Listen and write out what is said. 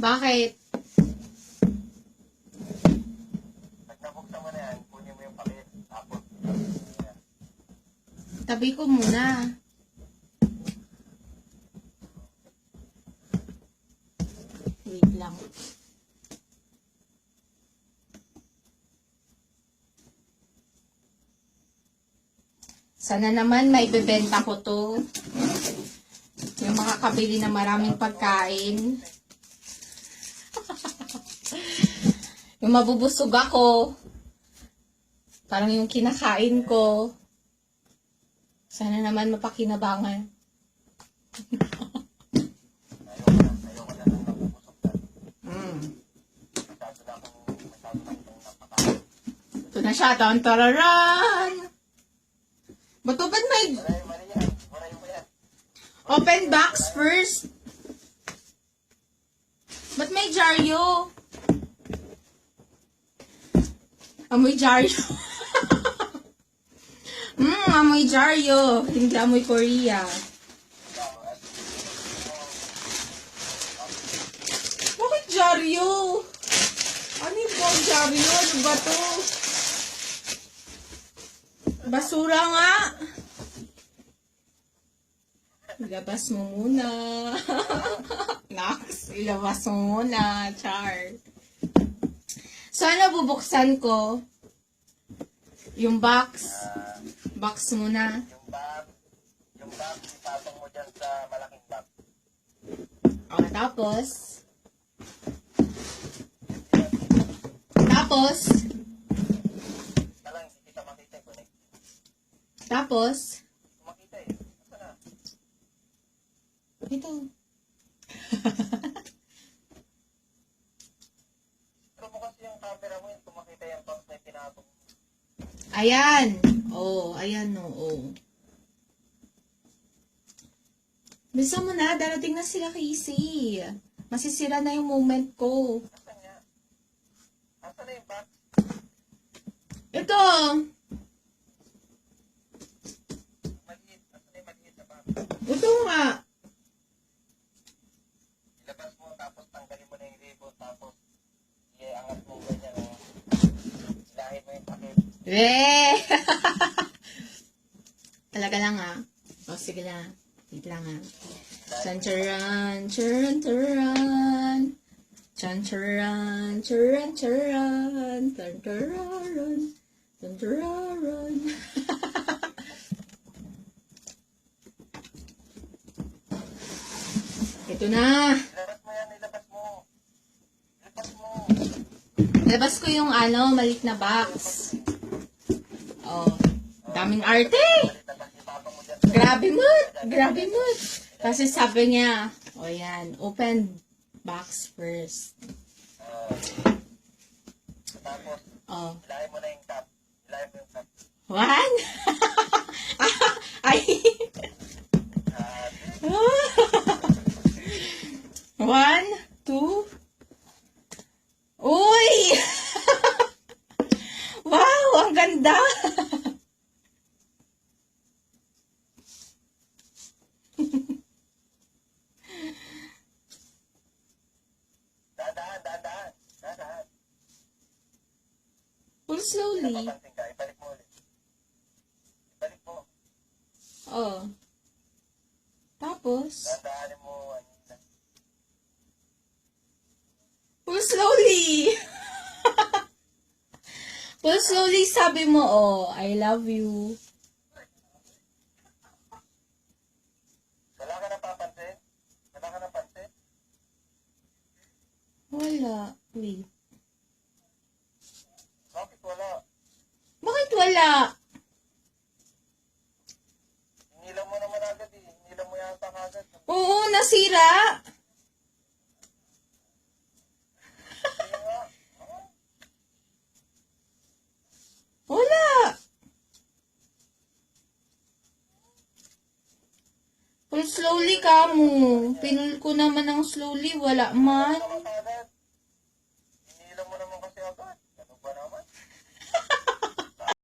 Bakit? Pag nabuksan mo na yan, kunin mo yung pakit. Tapos, Tabi ko muna. Wait lang. Sana naman may bebenta ko to. Yung makakabili na maraming pagkain. Yung mabubusog ako. Parang yung kinakain ko. Sana naman mapakinabangan. ayoko na nang nabubusog ka. Masyado na itong napakain. Ito na siya. Tantararan! Ba't may Mali yan. Marayo mo yan. open box first? Ba't may Jaryo? Amoy Jaryo. Amoy Jaryo. Hindi amoy Korea. Bakit Jaryo? Ano yung bang Jaryo? Ano ba to? Basura nga. Ilabas mo muna. Nax, ilabas mo muna. Char. So, ano bubuksan ko? Yung box. Box muna. Yung bag, ipatong mo dyan sa malaking bag. O, tapos. Tapos. Talang, hindi kita makita. Connect. Tapos. Makita eh. Asa na? Ito. Pero mo kasi yung camera mo yun, kung makita yung box na pinatong. Ayan. Oh, ayan no. Oh. Bisa mo na, darating na sila Casey. Masisira na yung moment ko. Asan nga? Asan na yung box? Ito. Maliit. Asan na yung maliit na box? Ito nga. Ilabas mo, tapos tanggalin mo na yung ribbon, tapos iangat mo ganyan. Ilahin mo yung pakit. Talaga lang ah. O, sige na. Wait lang ah. Chan-charan, charan-charan. Chan-charan, charan-charan. Tan-tararan, tan-tararan. Ito na. Ilabas mo yan, ilabas mo. Ilabas mo. Labas ko yung maliit na box. Oh, daming arte. Tapos ipatong mo dyan. Grabe mood. Grabe mood. Kasi sabi niya, oh yan, open box first. Tapos, Oh. ilahin mo na yung cup. Ilahin mo yung cup. One? Ay. One, two. Uy! Wow, ang ganda! Dahan, dahan, dahan. Pull slowly. Napapansin ka, ibalik mo ulit. Ibalik mo. Oh. Tapos, Dahanin mo. pull slowly. Pull slowly, sabi mo, oh, I love you. Wala ka napapansin? Wala ka napansin? Wala. Wait. Bakit wala? Bakit wala? Hinilang mo naman agad eh. Hinilang mo yata agad. Oo, nasira. Sige nga. Wala. Pull slowly ka mo. Pinul ko naman ng slowly. Wala man. Ano ka